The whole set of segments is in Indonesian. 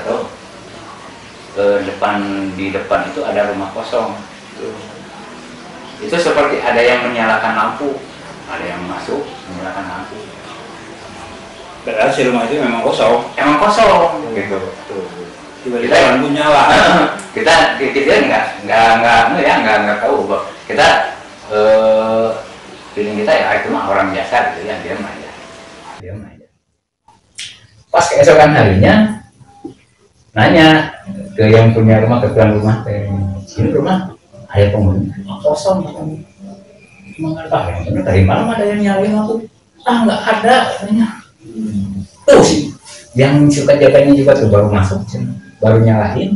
atau di depan itu ada rumah kosong. Itu seperti ada yang menyalakan lampu, ada yang masuk menyalakan lampu. Padahal si rumah itu memang kosong. Emang kosong gitu. Tiba-tiba lampu nyala. kita nggak tahu. Kita feeling kita ya itu mah orang biasa gitu ya, diam aja. Pas keesokan harinya nanya ke yang punya rumah, ke tuan rumah, ini rumah ada penghuni kosong, yang dari malam ada yang nyalain lampu, nggak ada katanya. Tuh sih yang suka jaganya juga tuh baru masuk, baru nyalain.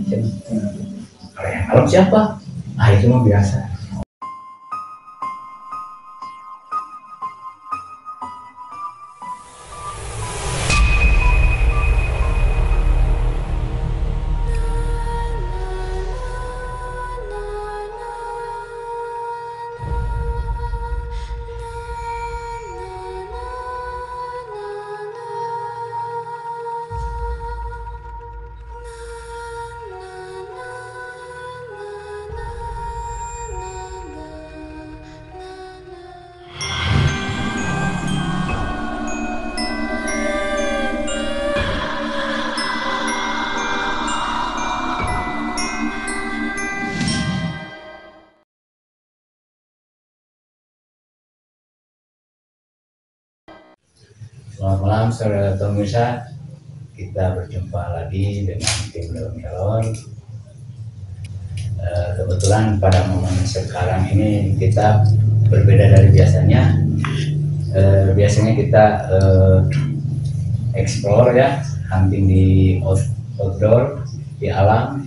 Kalau yang malam siapa? Itu mah biasa. Selamat malam saudara pemirsa, kita berjumpa lagi dengan tim Daun Kelon. Kebetulan pada momen sekarang ini kita berbeda dari biasanya. Biasanya kita explore ya, hunting di outdoor, di alam.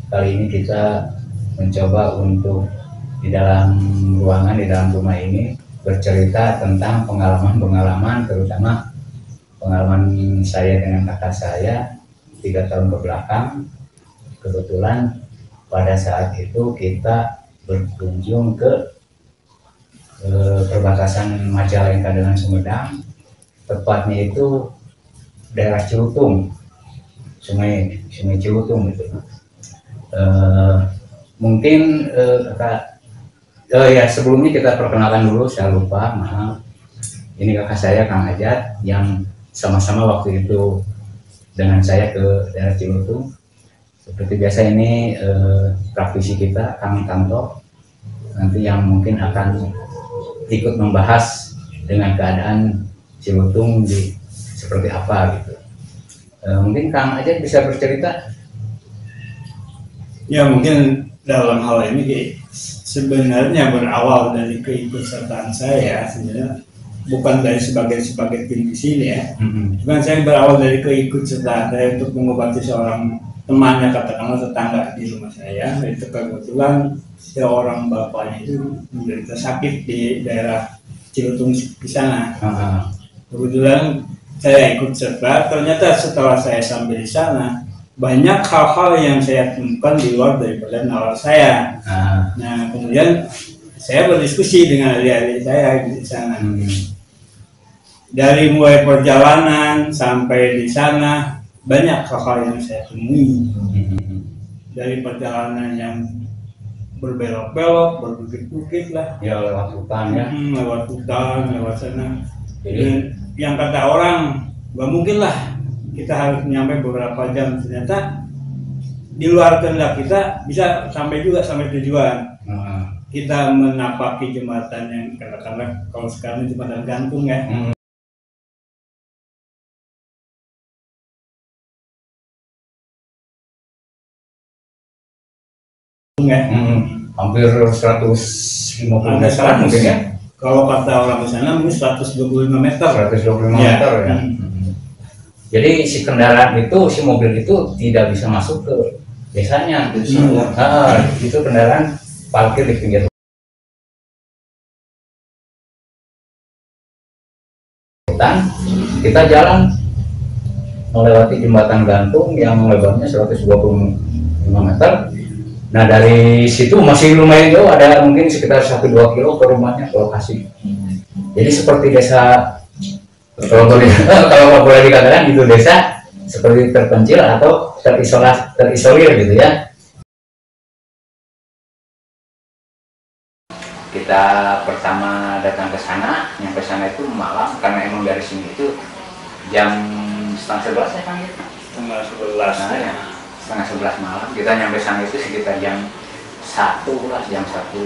Kali ini kita mencoba untuk di dalam ruangan, di dalam rumah ini bercerita tentang pengalaman-pengalaman, terutama pengalaman saya dengan kakak saya 3 tahun ke belakang. Kebetulan pada saat itu kita berkunjung ke perbatasan Majalengka dengan Sumedang, tepatnya itu daerah Cilutung, sungai Cilutung itu. Mungkin sebelumnya kita perkenalkan dulu, saya lupa, maaf. Ini kakak saya Kang Ajat yang sama-sama waktu itu dengan saya ke daerah Cilutung. Seperti biasa ini praktisi kita Kang Tanto nanti yang mungkin akan ikut membahas dengan keadaan Cilutung seperti apa gitu. Mungkin Kang Ajat bisa bercerita. Ya, mungkin dalam hal ini sebenarnya berawal dari keikutsertaan saya sebenarnya, bukan dari sebagai tim di sini ya. Cuman saya berawal dari keikutsertaan saya untuk mengobati seorang temannya, katakanlah tetangga di rumah saya. Itu kebetulan seorang bapaknya itu menderita sakit di daerah Cilutung di sana. Kebetulan saya ikut serta. Ternyata setelah saya sampai di sana, banyak hal-hal yang saya temukan di luar daripada nalar saya. Nah, kemudian saya berdiskusi dengan adik-adik saya di sana. Dari mulai perjalanan sampai di sana, banyak hal-hal yang saya temui. Dari perjalanan yang berbelok-belok, berbukit-bukit lah. Ya, lewat hutan ya. Lewat hutan, lewat sana. Jadi yang kata orang, gak mungkin lah kita harus nyampe beberapa jam. Ternyata di luar kehendak kita bisa sampai juga sampai tujuan. Kita menapaki jembatan yang katakanlah kalau sekarang jembatan gantung ya. Hampir 150 meter mungkin ya. Kalau kata orang di sana mungkin 125 meter. 125 meter ya. Jadi si kendaraan itu, si mobil itu tidak bisa masuk ke desanya. Itu kendaraan parkir di pinggir hutan. Kita jalan melewati jembatan gantung yang lebarnya 125 meter. Nah, dari situ masih lumayan jauh, ada mungkin sekitar 1-2 kilo ke rumahnya, ke lokasi. Jadi seperti desa, kalau boleh dikatakan itu desa seperti terpencil atau terisolir gitu ya. Kita pertama datang ke sana, nyampe sana itu malam karena emang dari sini itu jam setengah 11 ya kan gitu. Setengah 11. Nah, ya, setengah 11 malam. Kita nyampe sana itu sekitar jam 1 lah, jam 1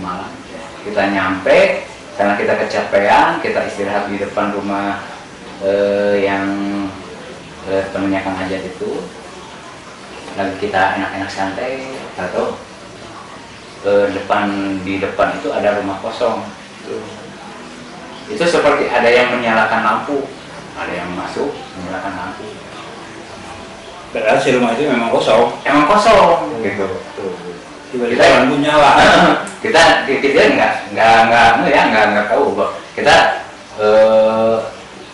malam. Kita nyampe karena kita kecapean, kita istirahat di depan rumah yang temennya Kang Ajat itu. Lagi kita enak-enak santai, atau di depan itu ada rumah kosong. Itu seperti ada yang menyalakan lampu, ada yang masuk menyalakan lampu. Padahal si rumah itu memang kosong. Emang kosong gitu. Tiba-tiba lampu nyala. kita nggak tahu. Kita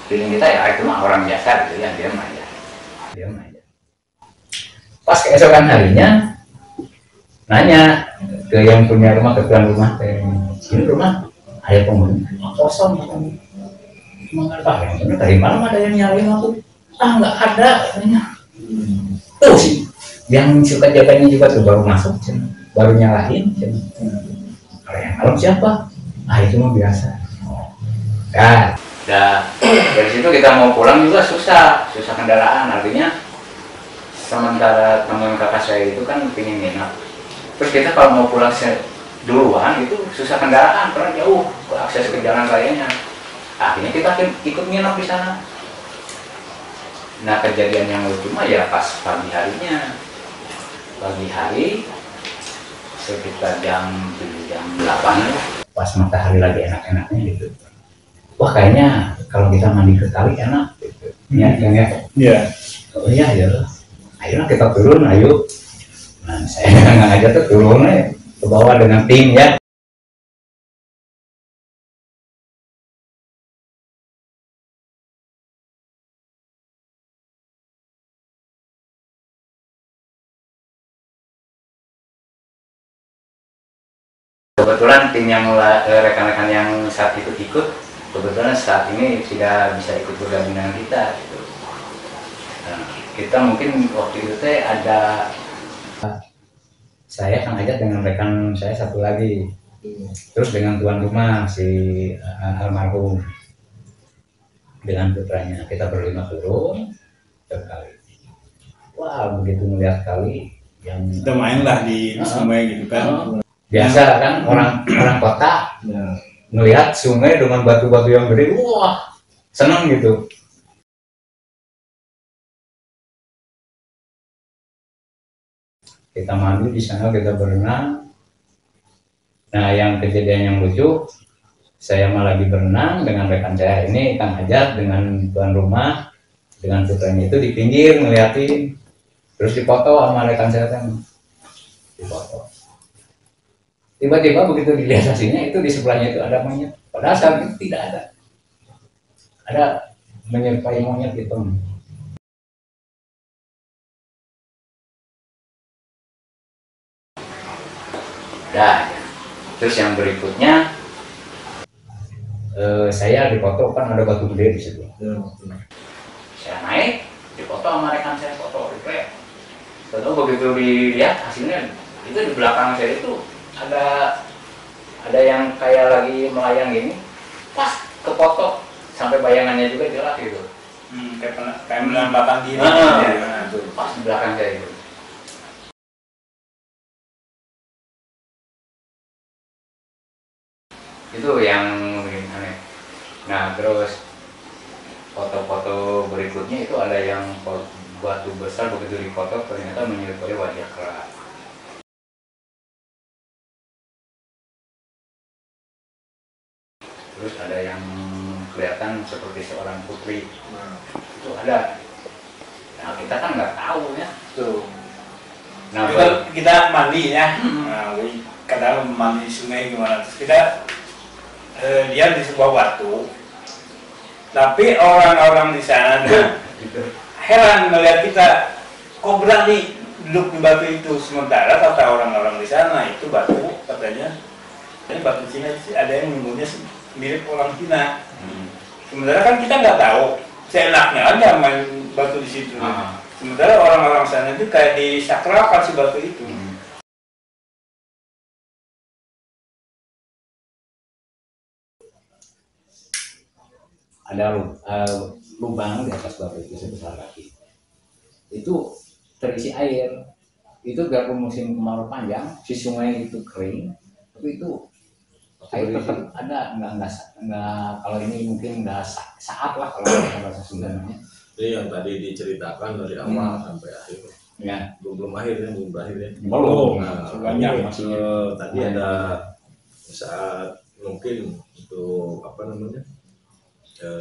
feeling kita ya itu mah orang biasa gitu ya, diam aja. Pas keesokan harinya nanya ke yang punya rumah, ke tuan rumah, ini rumah ada penghuni kosong, mengapa? Dari malam ada yang nyalain lampu? Nggak ada katanya. Tuh sih, yang suka jaganya juga tuh baru masuk, baru nyalain. Kalau yang malam siapa? Itu mah biasa. Dari situ kita mau pulang juga susah kendaraan. Artinya sementara teman kakak saya itu kan pingin nginap. Terus kita kalau mau pulang duluan itu susah kendaraan karena jauh akses ke jalan rayanya. Akhirnya kita ikut nginap di sana. Nah, kejadian yang lucu mah ya pas pagi hari sekitar jam 8 pas matahari lagi enak-enaknya gitu. Wah, kayaknya kalau kita mandi ke kali enak gitu. Ya. Oh iya ya. Ayo kita turun, ayo. Nah, saya nggak aja tuh turun ke bawah dengan tim ya. Kebetulan tim yang rekan-rekan yang saat itu ikut, kebetulan saat ini tidak bisa ikut bergabung dengan kita. Gitu. Nah, kita mungkin waktu itu ada saya Kang Ajat dengan rekan saya satu lagi, terus dengan tuan rumah si almarhum dengan putranya, kita berlima turun ke kali. Wah, begitu melihat kali yang Kita main lah di sungai gitu kan. Biasa kan orang kota melihat sungai dengan batu-batu yang gede, wah senang gitu. Kita mandi di sana, kita berenang. Nah, yang kejadian yang lucu, saya malah lagi berenang dengan rekan saya ini, Kang Ajat dengan tuan rumah, dengan putranya itu di pinggir ngeliatin, terus dipoto sama rekan saya kan, dipoto. Tiba-tiba begitu dilihat hasilnya itu di sebelahnya itu ada monyet. Padahal saat itu tidak ada. Ada menyerupai monyet itu. Terus yang berikutnya saya dipoto kan ada batu gede di situ. Saya naik, dipoto sama rekan saya, foto replay. Lalu begitu dilihat hasilnya itu di belakang saya itu ada yang kayak lagi melayang gini, pas kepotong sampai bayangannya juga jelas gitu. Kayak menampakkan diri. Pas di belakang saya itu. Itu yang aneh. Nah, terus foto-foto berikutnya itu ada yang batu besar begitu dipoto ternyata menyerupai wajah kera. Terus ada yang kelihatan seperti seorang putri. Itu ada. Nah, kita kan nggak tahu ya. Nah, kita mandi ya. Kadang mandi di sungai gimana, terus kita dia di sebuah batu, tapi orang-orang di sana heran melihat kita kok berani duduk di batu itu, sementara kata orang-orang di sana itu batu katanya ini batu Cina, ada yang menyebutnya mirip orang Cina. Sementara kan kita nggak tahu seenaknya aja main batu di situ. Sementara orang-orang sana itu kayak disakralkan si batu itu. Ada lubang di atas batu itu sebesar kaki. Itu terisi air. Itu biarpun musim kemarau panjang, si sungai itu kering, tapi itu air tetap ada, nggak kalau ini mungkin nggak saat lah kalau bahasa Sundanya. Ini yang tadi diceritakan dari awal sampai akhir. Ya. Belum akhir ya, belum berakhir ya. Belum. Nah, Banyak ini, masih. tadi ada saat mungkin untuk apa namanya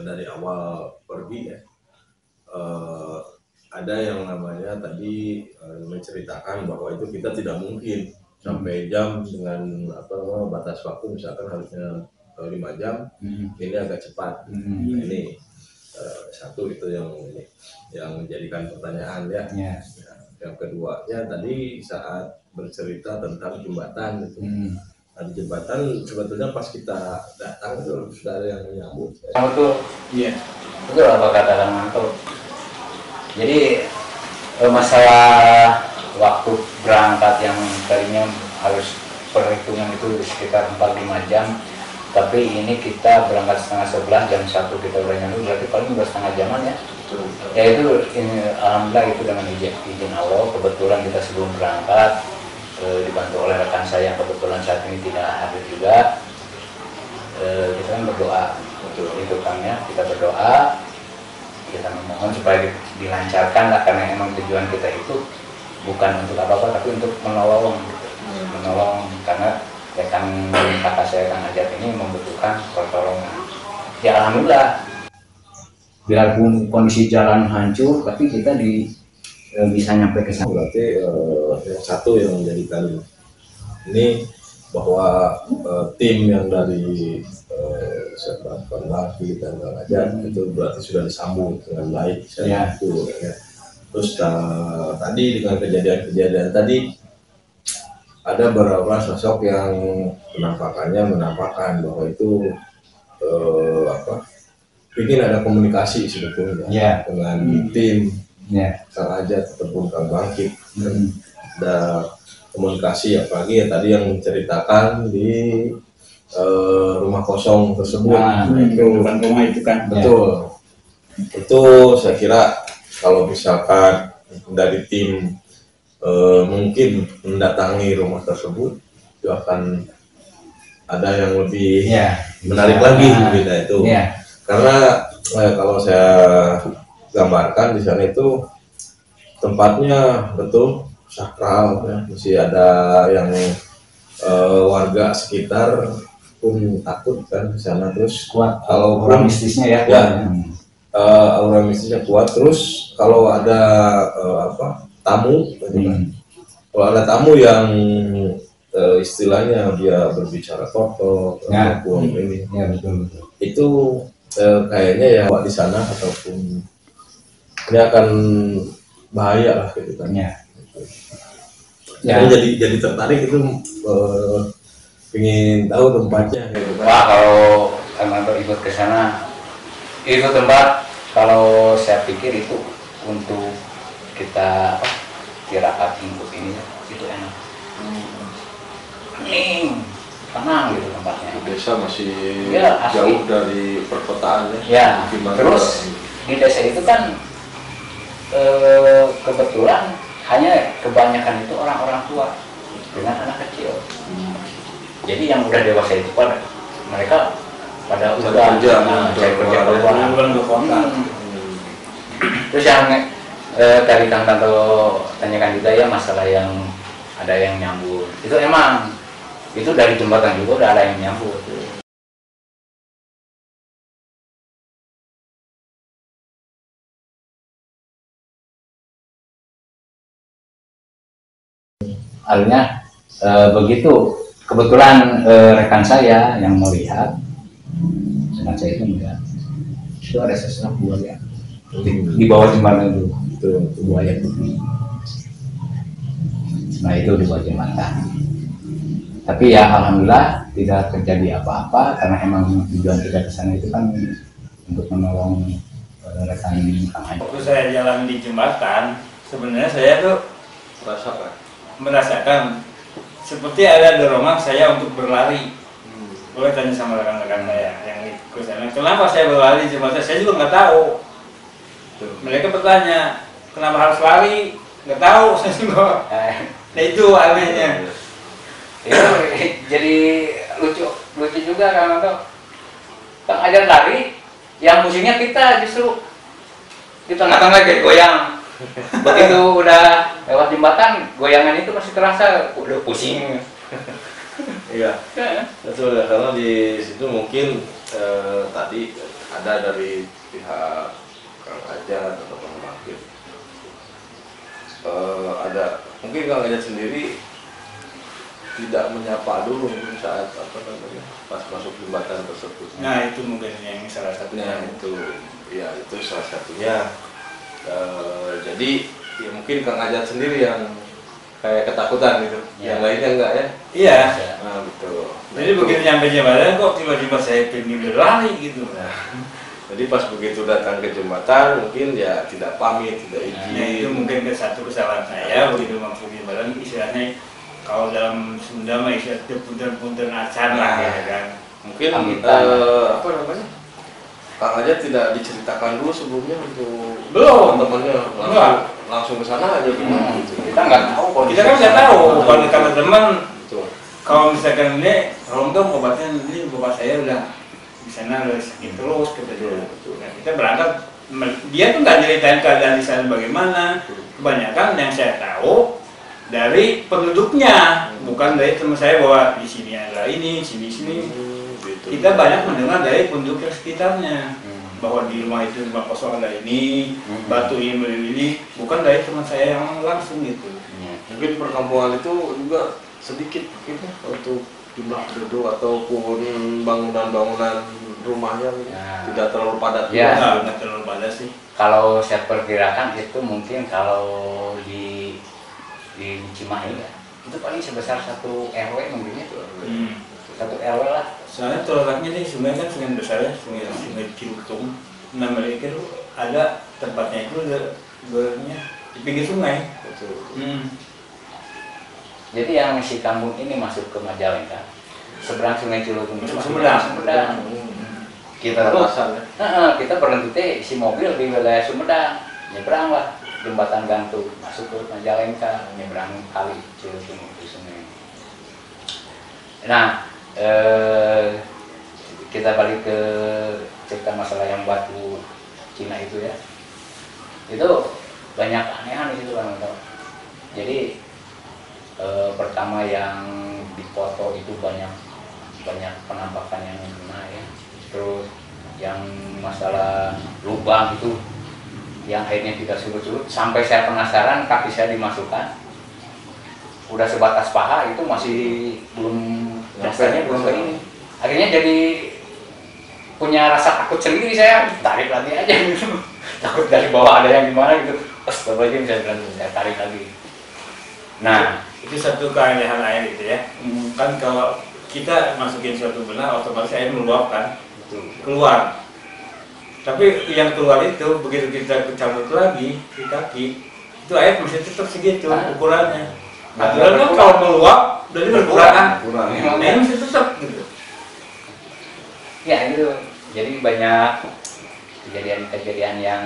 dari awal pergi ya, ada yang namanya tadi menceritakan bahwa itu kita tidak mungkin sampai jam dengan apa batas waktu misalkan harusnya 5 jam, ini agak cepat. Nah, ini satu itu yang menjadikan pertanyaan ya. Ya. Yang keduanya tadi saat bercerita tentang jembatan itu. Di jembatan sebetulnya pas kita datang itu sudah ada yang menyambut. Betul. Iya. Betul apa kata Kang Manto. Jadi masalah waktu berangkat yang tadinya harus perhitungan itu sekitar 4-5 jam, tapi ini kita berangkat setengah 11, jam 1 kita udah nyampe, berarti paling udah setengah jaman ya. Ya itu ini, alhamdulillah itu dengan izin Allah. Kebetulan kita sebelum berangkat dibantu oleh rekan saya yang kebetulan saat ini tidak hadir juga. Kita kan berdoa, itu kan ya, kita berdoa, kita memohon supaya dilancarkan lah, karena emang tujuan kita itu bukan untuk apa-apa tapi untuk menolong gitu. Menolong karena rekan kakak saya Kang Ajat ini membutuhkan pertolongan. Ya alhamdulillah, biarpun kondisi jalan hancur tapi kita bisa nyampe ke sana. Berarti yang satu yang menjadikan ini bahwa tim yang dari Kang Laki dan Kang Ajat itu berarti sudah disambung dengan baik. Ya. Itu, ya. Terus tadi dengan kejadian-kejadian tadi ada beberapa sosok yang menampakkan bahwa itu ingin ada komunikasi sebetulnya dengan tim Kang Ajat ataupun Kang Bangkit. Ada komunikasi, apalagi ya tadi yang menceritakan di rumah kosong tersebut. Itu rumah itu kan. Betul. Itu saya kira kalau misalkan dari tim mungkin mendatangi rumah tersebut, itu akan ada yang lebih menarik lagi gitu itu. Karena kalau saya gambarkan di sana itu tempatnya betul sakral ya. Masih ada yang warga sekitar pun takut kan di sana, terus Kuat kalau aura mistisnya ya. Aura mistisnya kuat. Terus kalau ada tamu gitu kan. Kalau ada tamu yang istilahnya dia berbicara kotor ataupun ini, betul. itu kayaknya ya di sana ataupun ini akan bahaya lah gitu kan. Jadi tertarik itu ingin tahu tempatnya gitu kan. Wah, kalau Kang ikut ke sana, itu tempat kalau saya pikir itu untuk kita tirakat untuk ini itu enak. Hening, tenang gitu tempatnya. Desa masih Asli. jauh dari perkotaan ya. Ya, terus di desa itu kan kebetulan hanya kebanyakan itu orang-orang tua dengan anak kecil. Jadi yang udah dewasa itu mereka pada udah kerja keluar. Terus yang tadi Kang Tanto tanyakan juga ya masalah yang ada yang nyambut, itu emang itu dari jembatan juga udah ada yang nyambut. Halnya begitu, kebetulan rekan saya yang melihat, rekan saya itu melihat itu ada sesosok buaya di bawah jembatan itu buaya putih. Nah itu di bawah jembatan. Tapi ya alhamdulillah tidak terjadi apa-apa, karena emang tujuan kita ke sana itu kan untuk menolong rekan Kang Ajat. Waktu saya jalan di jembatan, sebenarnya saya tuh merasakan seperti ada dorongan saya untuk berlari. Boleh tanya sama rekan-rekan saya yang ikut sana, kenapa saya berlari di jembatan? Saya juga nggak tahu. Mereka bertanya, kenapa harus lari? Nggak tahu, saya juga. Nah itu anehnya. Ya, jadi lucu juga kan tuh. Kang Ajat lari, yang musiknya kita justru di tengah-tengah kayak goyang. Begitu udah lewat jembatan, goyangan itu masih terasa, udah pusing. Iya, betul ya, karena di situ mungkin tadi ada dari pihak Kang Ajat atau Kang Bakir, ada mungkin Kang Ajat sendiri tidak menyapa dulu mungkin saat apa namanya pas masuk jembatan tersebut. Nah itu mungkin yang salah satunya. Itu ya itu salah satunya. Jadi ya mungkin Kang Ajat sendiri yang kayak ketakutan gitu, yang lainnya enggak ya? Iya. Nah betul. Jadi begitu nyampe jembatan kok tiba-tiba saya pengen berlari gitu. Jadi pas begitu datang ke jembatan mungkin ya tidak pamit, tidak izin. Nah itu mungkin satu kesalahan saya begitu masuk jembatan, istilahnya kalau dalam Sunda mah istilahnya punten-punten acan lah ya kan. Mungkin apa namanya? Kang Ajat tidak diceritakan dulu sebelumnya untuk Belum. temannya langsung ke sana aja gimana gitu. Kita nggak tahu, Kita kan nggak tahu kalau karena teman. Betul. Kalau misalkan ini, kalau enggak obatnya ini bapak saya udah di sana udah sakit terus kata dia. Nah, kita berangkat, dia tuh nggak ceritain keadaan di sana bagaimana. Kebanyakan yang saya tahu dari penduduknya, bukan dari teman saya bahwa di sini ada ini, sini. Gitu. Kita banyak mendengar dari penduduk yang sekitarnya bahwa di rumah itu rumah kosong ada ini, batu ini, bukan dari teman saya yang langsung gitu. Mungkin perkampungan itu juga sedikit mungkin ya, untuk jumlah penduduk ataupun bangunan-bangunan rumahnya tidak terlalu padat. Ya. Nggak terlalu padat sih. Kalau saya perkirakan itu mungkin kalau di Cimahi ya, itu paling sebesar 1 RW mungkin ya. 1 RW lah. Soalnya terletaknya nih sungai kan sungai besar ya, sungai Cilutung. Nah mereka itu ada tempatnya itu di pinggir sungai. Betul. Jadi yang si kampung ini masuk ke Majalengka, seberang Sungai Cilutung itu Sumedang. Kita kita berhenti si mobil di wilayah Sumedang, nyebrang lah jembatan gantung masuk ke Majalengka, nyebrang kali Cilutung itu sungai. Nah, kita balik ke cerita masalah yang batu Cina itu ya. Itu banyak aneh-aneh itu kan. Jadi pertama yang dipoto itu banyak penampakan yang kena ya. Terus yang masalah lubang itu yang airnya tidak surut-surut sampai saya penasaran, kaki saya dimasukkan udah sebatas paha itu masih belum dasarnya belum ke ini. Akhirnya jadi punya rasa takut sendiri, saya tarik lagi aja gitu. Takut dari bawah ada yang gimana gitu. Astagfirullahaladzim, saya tarik lagi. Nah, itu satu keanehan air gitu ya. Kan kalau kita masukin suatu benang otomatis air meluap kan, keluar. Tapi yang keluar itu begitu kita kecamuk lagi di kaki, itu air masih tetap segitu ukurannya. Aturan kan kalau meluap dari berkurang. Nah ini masih tetap gitu. Ya itu jadi banyak kejadian-kejadian yang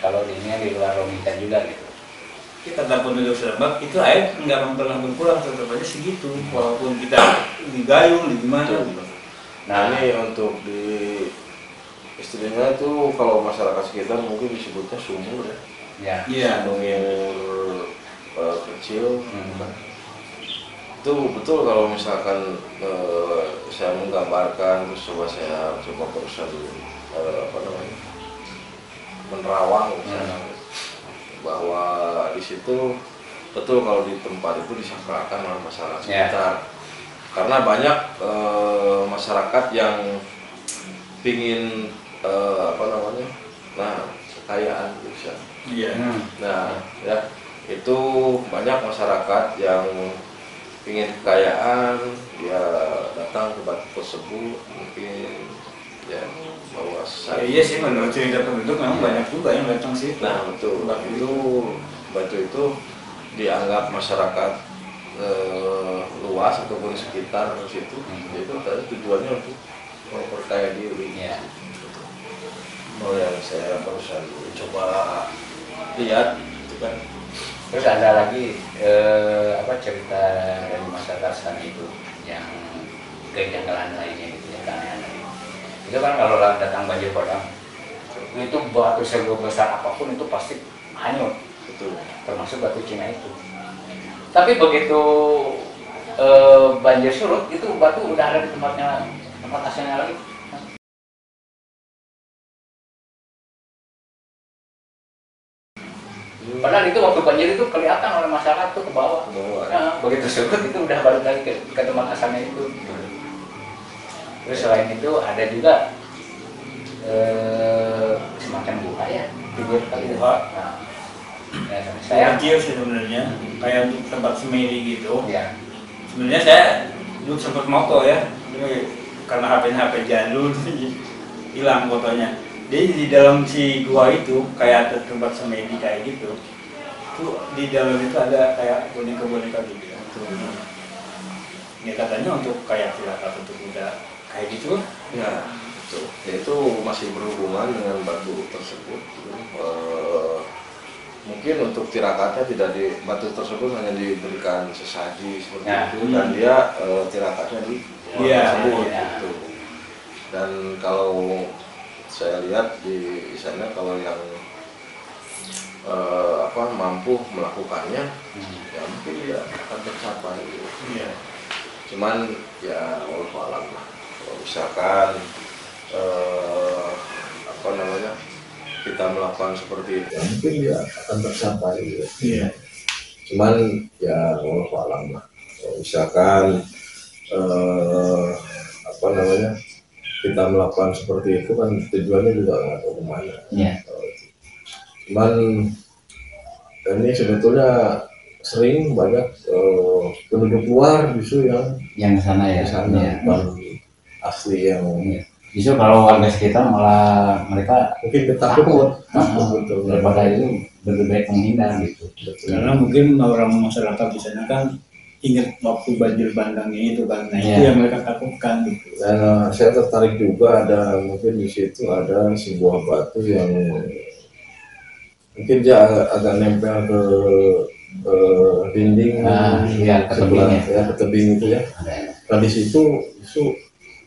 kalau di ini di luar logika juga gitu. Kita kata penduduk Serempak itu air nggak akan pernah berkurang, tetap aja segitu walaupun kita digayung di gimana gitu. Nah ini untuk di istilahnya itu kalau masyarakat sekitar mungkin disebutnya sumur ya. Iya. Sumur kecil. Itu betul kalau misalkan saya menggambarkan terus saya coba berusaha menerawang misalnya, bahwa di situ betul kalau di tempat itu disakralkan oleh masyarakat sekitar. Karena banyak masyarakat yang pingin kekayaan bisa. Nah ya itu banyak masyarakat yang ingin kekayaan, dia datang ke batu tersebut mungkin ya bahwa Iya sih, menurut cerita penduduk memang banyak juga yang datang sih. nah betul itu batu itu dianggap masyarakat luas ataupun sekitar situ itu tadi tujuannya untuk memperkaya diri. Ya. Oh yang saya barusan coba lihat itu kan. Terus ada lagi cerita dari masyarakat sana itu yang kejanggalan lainnya gitu ya, keanehan. Itu kan kalau datang banjir bandang itu batu sebesar apapun itu pasti hanyut, Betul. termasuk batu Cina itu. Tapi begitu banjir surut itu batu udah ada di tempat asalnya lagi. Padahal itu waktu banjir itu kelihatan oleh masyarakat tuh ke bawah. Nah, begitu surut itu udah balik lagi ke tempat asalnya itu. Terus selain itu ada juga semacam gua ya, pinggir kali Gua. Nah, Saya saya kecil sih sebenarnya, kayak untuk tempat semedi gitu. ya, Sebenarnya saya dulu sempat moto ya, tapi karena HP jadul hilang fotonya. Jadi di dalam si gua itu kayak ada tempat semedi kayak gitu. Tuh di dalam itu ada kayak boneka-boneka gitu. Ya katanya untuk kayak tirakat untuk muda kayak gitu. Ya, betul. Ya, itu masih berhubungan dengan batu tersebut. Mungkin untuk tirakatnya tidak di batu tersebut hanya diberikan sesaji seperti Ya. itu dan dia tirakatnya di Iya, tersebut iya. gitu. Dan kalau saya lihat di sana kalau yang mampu melakukannya ya mungkin dia akan tercapai gitu. Iya. Cuman ya wallahu alam lah. Kalau misalkan kita melakukan seperti itu ya, mungkin dia akan tercapai gitu. Iya. Cuman ya wallahu alam lah. Kalau misalkan kita melakukan seperti itu kan tujuannya juga nggak tahu kemana. ya. Cuman ini sebetulnya sering banyak penduduk luar justru Yang ke sana ya. di sana Ya. bukan asli yang Ya. Justru kalau warga sekitar malah mereka mungkin takut betul, daripada itu lebih baik menghindar gitu. Karena mungkin orang masyarakat di sana kan ingat waktu banjir bandangnya itu kan, nah itu Iya. yang mereka takutkan gitu. Dan saya tertarik juga ada mungkin di situ ada sebuah batu yang mungkin dia agak nempel ke dinding Iya, ke sebelah tebingnya. ya ke tebing itu ya. Ada. Nah di situ itu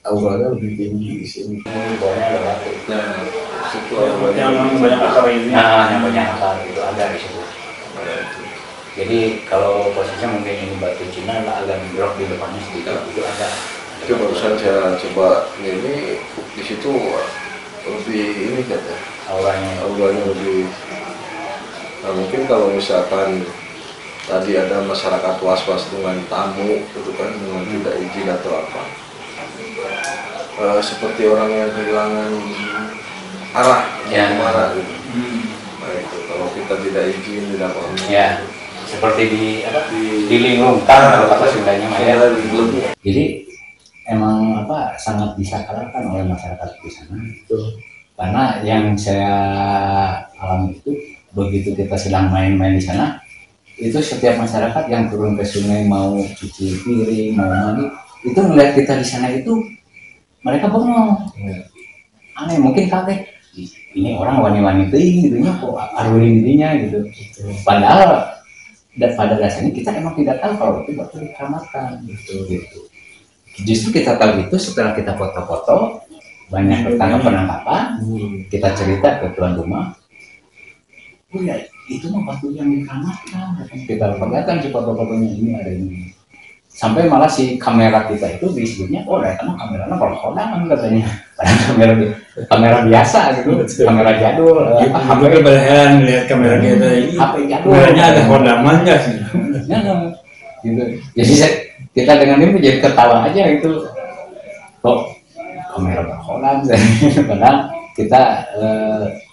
auranya lebih tinggi di sini. Bawahnya ada batu. Nah situ Yang banyak akar ini. Nah, yang banyak akar itu ada di situ. Jadi kalau posisinya mungkin ini batu Cina lah, agak belok di depannya sedikit itu ada. Itu barusan saya coba ini di situ lebih ini kata auranya lebih. Nah mungkin kalau misalkan tadi ada masyarakat was-was dengan tamu gitu kan dengan tidak izin atau apa seperti orang yang kehilangan arah Ya. kemana gitu. Nah itu kalau kita tidak izin tidak paham Ya, seperti di linglungkan kalau kata Sundanya mah ya. Jadi emang sangat disakralkan oleh masyarakat di sana. Karena yang saya alami itu begitu kita sedang main-main di sana, itu setiap masyarakat yang turun ke sungai mau cuci piring, mau mandi, itu melihat kita di sana itu mereka bengong. Aneh, mungkin kaget. Ini orang wani-wani teuing gitu nya kok arulin dirinya gitu. Padahal pada dasarnya kita emang tidak tahu kalau itu batu dikeramatkan gitu. Justru kita tahu itu setelah kita foto-foto banyak penangkapan, kita cerita ke tuan rumah. Oh ya, itu mah batu yang dikeramatkan. Kita perlihatkan si foto-fotonya ini ada ini. Sampai malah si kamera kita itu disebutnya, oh ya karena kameranya kalau katanya. Padahal kamera biasa gitu, kamera jadul. Hampir berheran melihat kamera kita ini. HP jadul. Kameranya ada kodaman nggak sih? Ya, gitu. Jadi kita dengan ini menjadi ketawa aja gitu. Kok kamera berkolam, padahal kita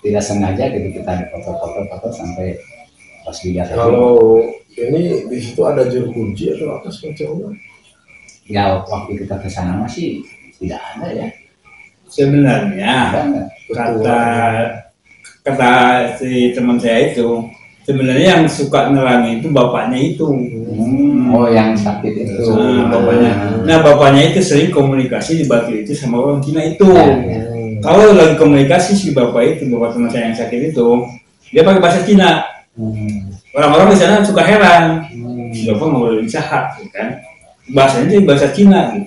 tidak sengaja gitu kita ada foto-foto sampai pas dilihat. Kalau ini di situ ada juru kunci atau apa semacamnya? Ya waktu kita ke sana masih tidak ada ya. Sebenarnya Ada nggak? kata kata si teman saya itu, sebenarnya yang suka nerangi itu bapaknya itu. Oh, yang sakit itu. Bapaknya. Nah, bapaknya itu sering komunikasi di Batu itu sama orang Cina itu. Ya. Kalau lagi komunikasi si bapak itu, bapak teman saya yang sakit itu, dia pakai bahasa Cina. Orang-orang di sana suka heran. Si bapak ngobrol Saha, kan? Bahasanya itu bahasa Cina. Gitu.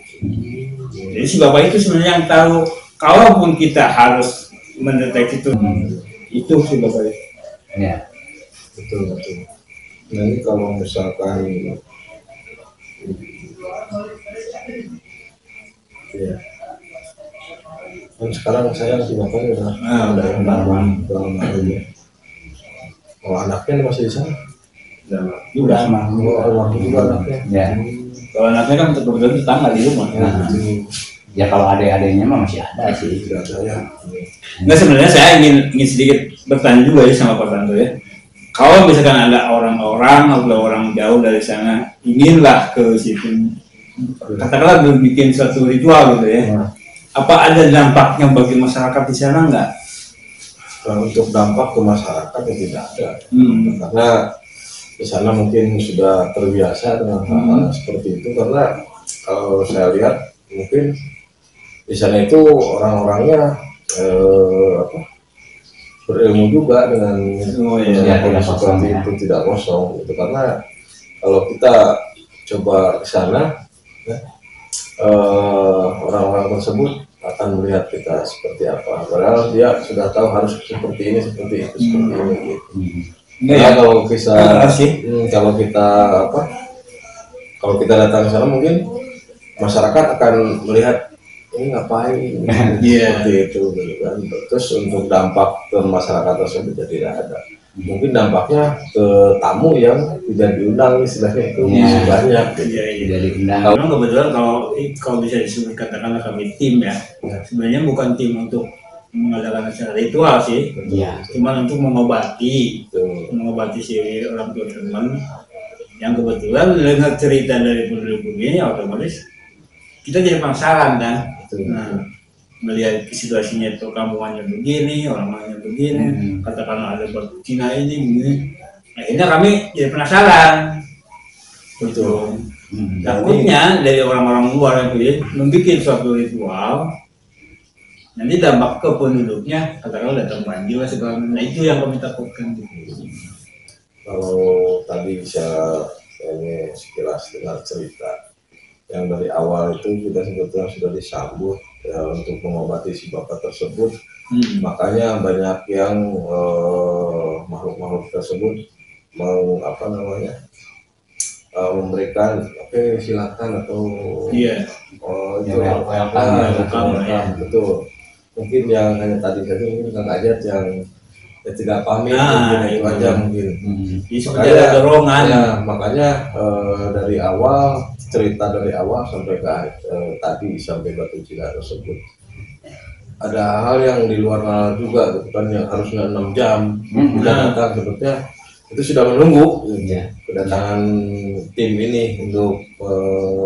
Jadi si bapak itu sebenarnya yang tahu. Kalaupun kita harus mendeteksi itu si bapak itu. Ya. Betul. Nanti kalau misalkan ya kan sekarang saya si bapak udah ada yang dalam ya. Oh, anaknya masih di sana? Juga. Waktu juga anaknya. Ya. Kalau anaknya kan kebetulan tetangga di rumah. Ya kalau adik-adiknya mah masih ada sih. Tidak ada ya. Nggak, sebenarnya saya ingin sedikit bertanya juga ya sama Pak Tanto ya. Kalau misalkan ada orang-orang atau orang jauh dari sana inginlah ke situ, katakanlah bikin suatu ritual gitu ya. Apa ada dampaknya bagi masyarakat di sana nggak? Nah, untuk dampak ke masyarakat ya tidak ada. Karena di sana mungkin sudah terbiasa dengan hal seperti itu. Karena kalau saya lihat mungkin di sana itu orang-orangnya berilmu juga dengan seperti itu, tidak kosong gitu. Karena kalau kita coba ke sana ya, orang-orang tersebut akan melihat kita seperti apa, padahal dia sudah tahu harus seperti ini, seperti itu, seperti ini gitu. Ya, kalau kita datang ke sana mungkin masyarakat akan melihat ini ngapain seperti itu gitu kan. Terus untuk dampak ke masyarakat tersebut ya tidak ada. Mungkin dampaknya ke tamu yang tidak diundang istilahnya itu banyak. Tidak diundang. Kalau kebetulan kalau bisa disebut katakanlah kami tim ya, sebenarnya bukan tim untuk mengadakan acara ritual sih, cuma untuk mengobati si orang tua teman yang kebetulan dengar cerita dari penduduk ini, otomatis kita jadi penasaran kan. Nah, melihat situasinya itu kampungannya begini, orang-orangnya begini, katakanlah ada batu Cina ini begini. Akhirnya kami jadi penasaran. Betul. Takutnya dari orang-orang luar itu membuat suatu ritual, nanti dampak ke penduduknya, katakanlah datang banjir segala macam. Nah, itu yang kami takutkan. Kalau tadi saya sekilas dengar cerita yang dari awal itu kita sebetulnya sudah disambut ya, untuk mengobati si bapak tersebut. Makanya banyak yang makhluk-makhluk tersebut mau memberikan silakan atau betul. Mungkin yang hanya tadi saja mungkin Kang Ajat yang tidak pamit itu aja mungkin. Makanya dorongan. Ya, makanya dari awal cerita dari awal sampai ke tadi sampai batu Cina tersebut ada hal yang di luar nalar juga kan, yang harusnya 6 jam datang sebetulnya itu sudah menunggu kedatangan tim ini untuk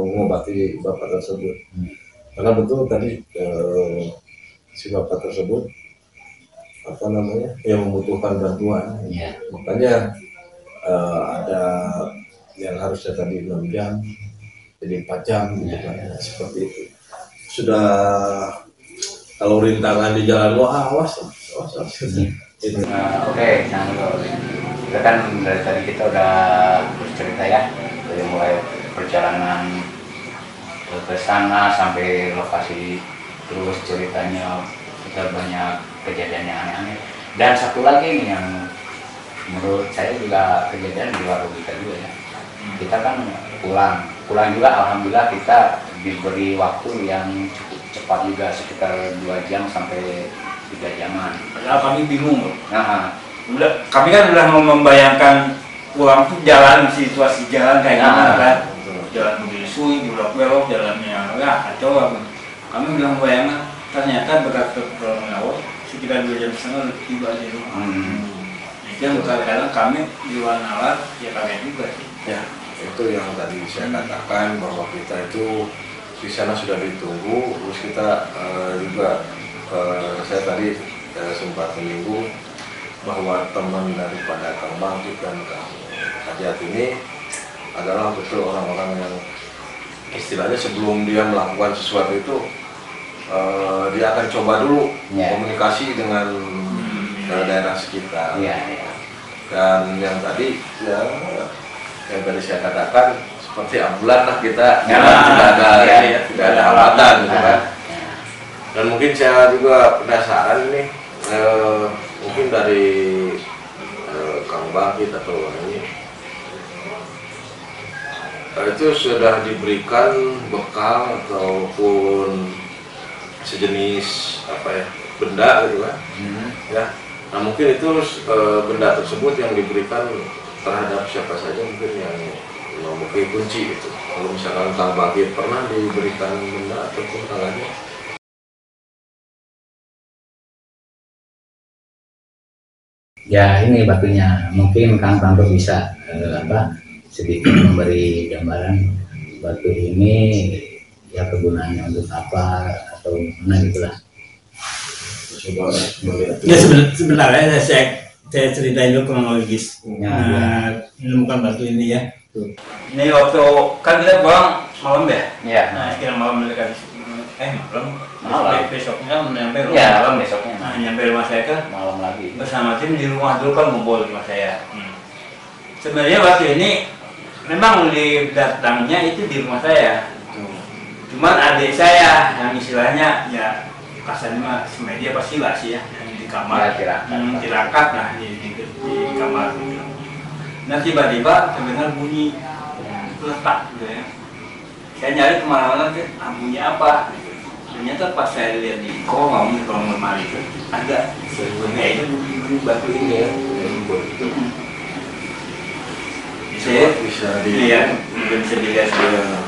mengobati bapak tersebut. Karena betul tadi si bapak tersebut yang membutuhkan bantuan. Makanya ada yang harusnya tadi 6 jam jadi 4 jam gitu kan, seperti itu. Sudah kalau rintangan di jalan awas. Gitu. Oke, kita kan dari tadi kita udah bercerita ya, dari mulai perjalanan ke sana sampai lokasi, terus ceritanya kita banyak kejadian yang aneh-aneh. Dan satu lagi nih yang menurut saya juga kejadian di luar logika juga ya. Kita kan pulang juga, alhamdulillah kita diberi waktu yang cukup cepat juga, sekitar 2 jam sampai 3 jaman. Padahal kami bingung loh. Kami kan udah mau membayangkan pulang tuh jalan, situasi jalan kayak gimana kan. Jalan mobil suwi, belok-belok, jalannya kacau. Kami udah membayangkan, ternyata berkat pertolongan awal sekitar 2 jam setengah tiba di rumah. Itu yang kadang-kadang kami di luar nalar ya kaget juga sih. Ya, itu yang tadi saya katakan bahwa kita itu di sana sudah ditunggu, terus kita juga saya tadi sempat menyinggung bahwa teman daripada Kang Bangkit dan Kang Ajat ini adalah betul orang-orang yang istilahnya sebelum dia melakukan sesuatu itu dia akan coba dulu komunikasi dengan daerah sekitar. Dan yang tadi saya katakan seperti ambulan lah kita tidak ada hambatan gitu kan. Dan mungkin saya juga penasaran ini mungkin dari Kang Bangkit atau ini itu sudah diberikan bekal ataupun sejenis benda gitu kan ya. Nah mungkin itu benda tersebut yang diberikan terhadap siapa saja mungkin yang memiliki kunci gitu. Kalau misalkan Kang Bangkit pernah diberikan benda ataupun tangannya. Ya ini batunya, mungkin Kang Tanto bisa sedikit memberi gambaran batu ini ya kegunaannya untuk apa atau mana gitulah. Ya sebenarnya saya ceritain dulu kronologis. Menemukan batu ini ya. Ini waktu kan kita pulang malam ya. Ya. Nah kira malam mereka malam. Besoknya nyampe rumah. Ya malam besoknya. Nah nyampe rumah saya kan malam lagi. Bersama tim di rumah dulu kan ngumpul di rumah saya. Sebenarnya waktu ini memang datangnya itu di rumah saya. Cuman adik saya yang istilahnya ya kasarnya semedia pasti lah sih ya yang di kamar tirakat lah di kamar. Nah tiba-tiba terdengar bunyi letak gitu ya. Saya nyari kemana-mana bunyi apa. Ternyata pas saya lihat di kolong lemari itu ada sebenarnya itu bunyi batu ini ya. Saya bisa dilihat, mungkin bisa dilihat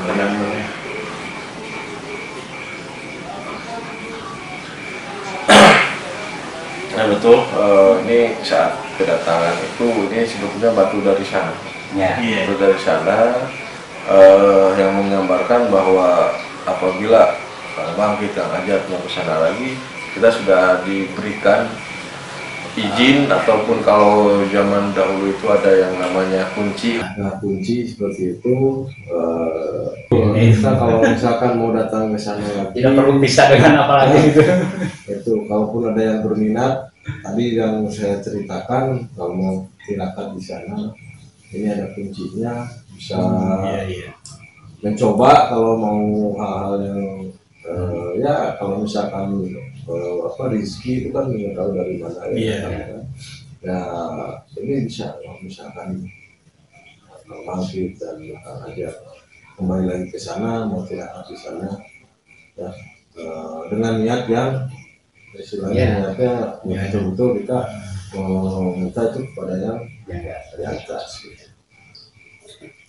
benar-benar. Nah betul, ini saat kedatangan itu ini sebetulnya batu dari sana. Batu dari sana yang menggambarkan bahwa apabila Kang Bangkit Kang Ajat mau ke sana lagi, kita sudah diberikan izin ataupun kalau zaman dahulu itu ada yang namanya kunci. Nah kunci seperti itu. Kita kalau misalkan mau datang ke sana lagi, tidak perlu pisah dengan apa lagi gitu. Itu kalaupun ada yang berminat, tadi yang saya ceritakan kalau mau tirakat di sana, ini ada kuncinya, bisa mencoba kalau mau hal-hal yang ya kalau misalkan rezeki itu kan nggak tahu dari mana kan. Ya ini bisa kalau misalkan Kang Bangkit dan Kang Ajat kembali lagi ke sana, mau tirakat di sana ya dengan niat yang istilahnya niatnya betul-betul kita minta itu kepada yang di atas gitu.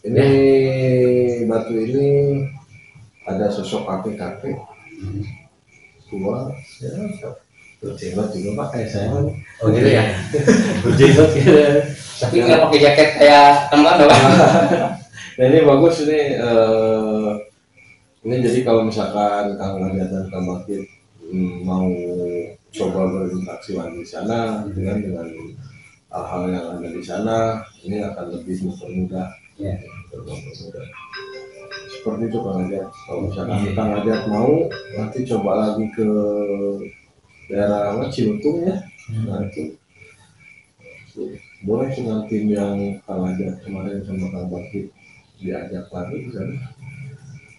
Ini batu ini ada sosok kakek-kakek tua ya, berjenggot juga pak kayak saya. Oh gitu ya. Berjenggot gitu. Tapi nggak pakai jaket kayak teman dong. Nah ini bagus ini jadi kalau misalkan Kang Ajat dan Kang Bangkit mau coba berinteraksi lagi di sana dengan hal-hal yang ada di sana, ini akan lebih mempermudah. Seperti itu Kang Ajat. Kalau misalkan Kang Ajat mau nanti coba lagi ke daerah Cilutung ya. Nah itu boleh dengan tim yang Kang Ajat kemarin sama Kang Bangkit diajak lagi ke sana.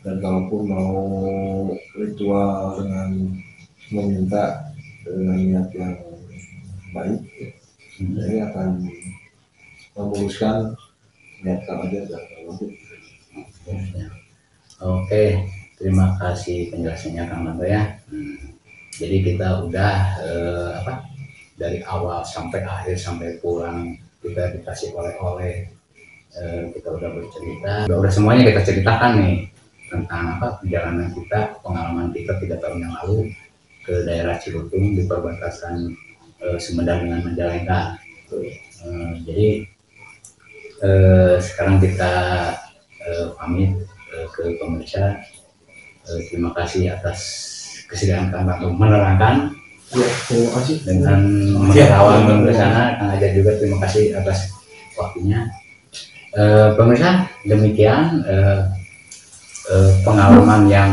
Dan kalaupun mau ritual dengan meminta dengan niat yang baik, ini akan memuluskan niat Kang Ajat dan Kang Bangkit. Oke, terima kasih penjelasannya Kang Tanto ya. Jadi kita udah dari awal sampai akhir sampai pulang kita dikasih oleh-oleh, kita udah bercerita, udah semuanya kita ceritakan nih tentang perjalanan kita, pengalaman kita 3 tahun yang lalu ke daerah Cilutung di perbatasan Sumedang dengan Majalengka. Jadi sekarang kita pamit ke pemirsa. Terima kasih atas kesediaan Kang Tanto menerangkan Ya, terima kasih. dengan mengawal ke sana. Kang Ajat juga terima kasih atas waktunya. Pemirsa, demikian pengalaman yang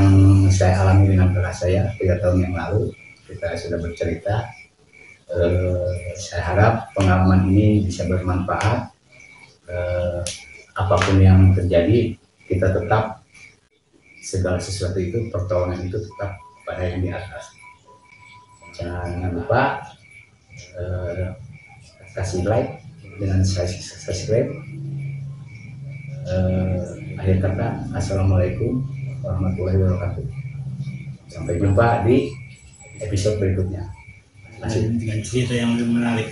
saya alami dengan kakak saya 3 tahun yang lalu. Kita sudah bercerita. Saya harap pengalaman ini bisa bermanfaat. Apapun yang terjadi, kita tetap segala sesuatu itu, pertolongan itu tetap pada yang di atas. Jangan lupa kasih like dengan subscribe. Akhir kata, assalamualaikum warahmatullahi wabarakatuh. Sampai jumpa di episode berikutnya. Dengan cerita yang lebih menarik.